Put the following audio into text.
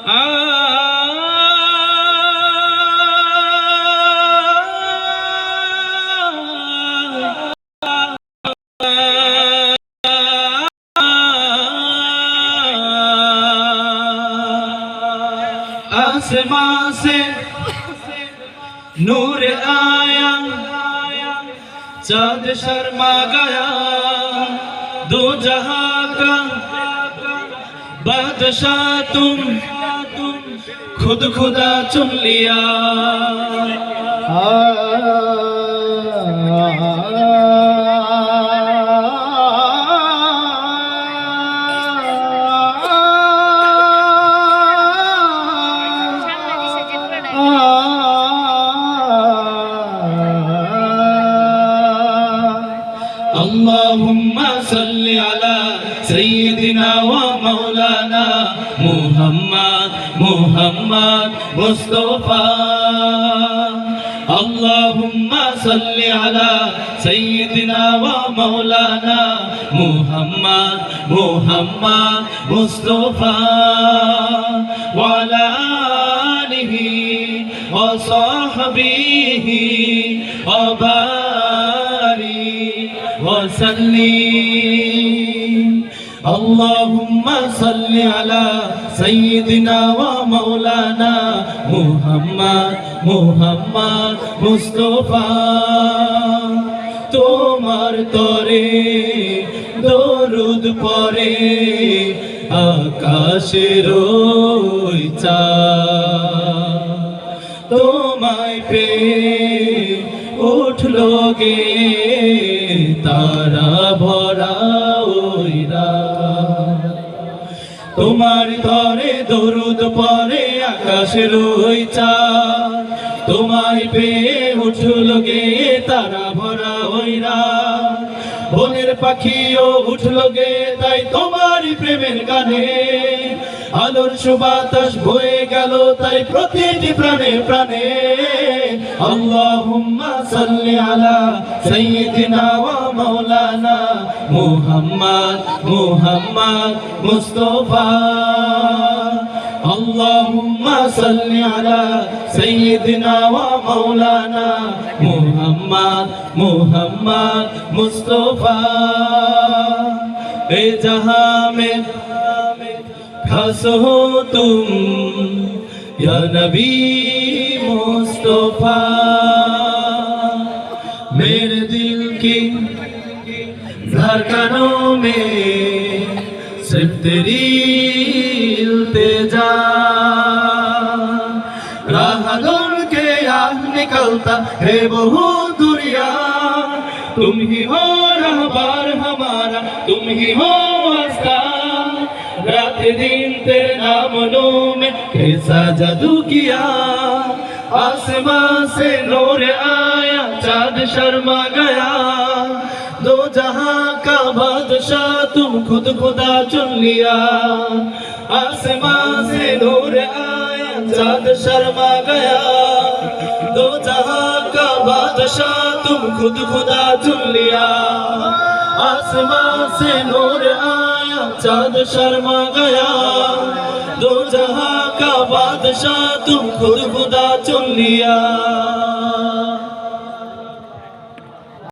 आसमां से नूर आया, चाँद शर्मा गया, दो जहां का बादशाह तुम खुद खुदा चुन लिया। अल्लाहुम्मा सल्ली अला सय्यिदिना व मौलाना मुहम्मद मुहम्मद मुस्तफा। अल्लाहुम्मा सल्ली अला सय्यिदिना व मौलाना मुहम्मद मुहम्मद मुस्तफा व अला आलिहि व सहबिहि व वसल्लिम। अल्लाहुम्मा सल्ली अला सय्यिदिना व मौलाना मुहम्मद मुहम्मद मुस्तफा। তোমার তরে দরুদ পড়ে আকাশের ওই চাঁদ, তোমায় পেয়ে উঠলো গে তারা ভরা ওই রাত। তোমার তরে দরুদ পড়ে আকাশের ওই চাঁদ, তোমায় পেয়ে উঠলো গে তারা ভরা ওই রাত। বনের পাখিও উঠলো গে তাই তোমার প্রেমের গানে, আলোর সুবাতাস বয়ে গেল তাই প্রতিটি প্রাণে প্রাণে। আল্লাহুম্মা সাল্লি আলা সাইয়্যিদিনা ওয়া মাওলানা মুহাম্মদ মুহাম্মদ মুস্তফা। আল্লাহুম্মা সাল্লি আলা সাইয়্যিদিনা ওয়া মাওলানা মুহাম্মদ মুহাম্মদ মুস্তফা। এ জাহাं में खास हो तुम या नबी मुस्तफा। मेरे दिल की धड़कनों में सिर्फ तेरी इल्तिजा, राह ढूंढ के आह निकलता है बहु दुनिया। तुम ही हो रहबर हमारा, तुम ही हो वास्ता, रात दिन तेरे नामों में कैसा जादू किया। आसमां से नूर आया, चाँद शर्मा गया, दो जहां का बादशाह तुम खुद खुदा चुन लिया। आसमां से नूर आया, चाँद शर्मा गया, दो जहां का बादशाह तुम खुद खुदा चुन लिया। आसमां से नूर आया, चाँद शर्मा गया, दो जहां का बादशाह तुम खुद खुदा चुन लिया।